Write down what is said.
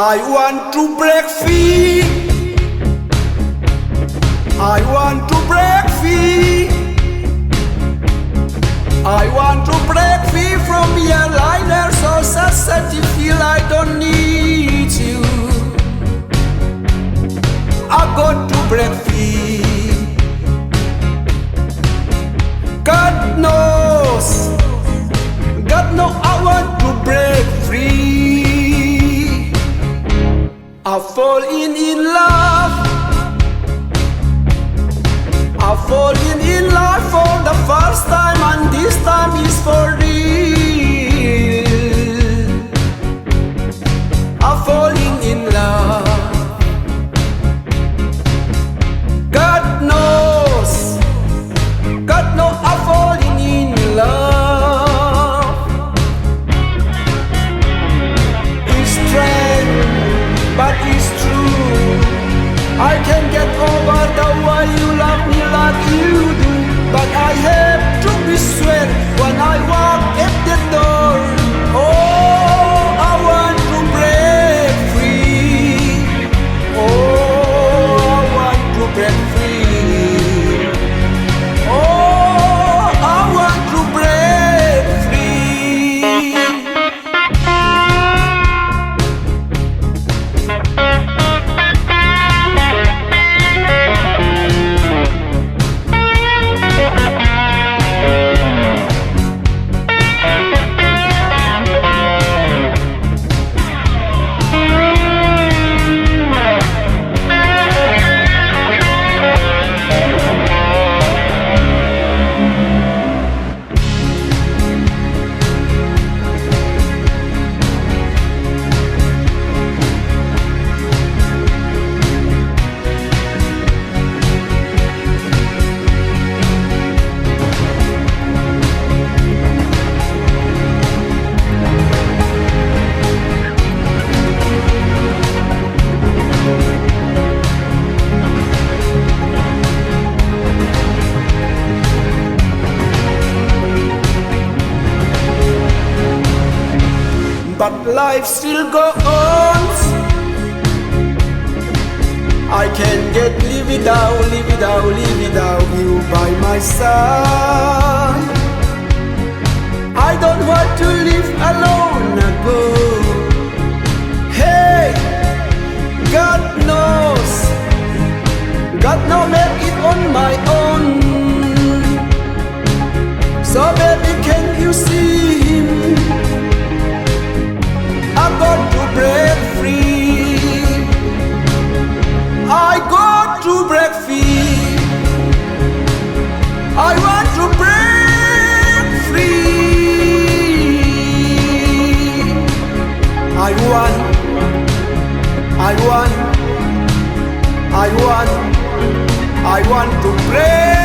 I want to break free. I want to break free. I want to break free from your liners or society feel I don't need you. I got to break free. God knows, God knows I want to break free. I've fallen in love. I've fallen in love for the first time, and this time is for real. I've fallen in love. God knows, God knows I've fallen in love. It's strange, but it's true. I can't get over the way you love me like you do. But I have to be sweet when I walk at the door. Oh, I want to break free. Oh, I want to break free. Oh, I want to break free. But life still goes on. I can't live without you by my side. I don't want to live alone again. Hey, God knows, God knows make it on my own. So baby, can you see him? I got to break free. I got to break free. I want to break free. I want to break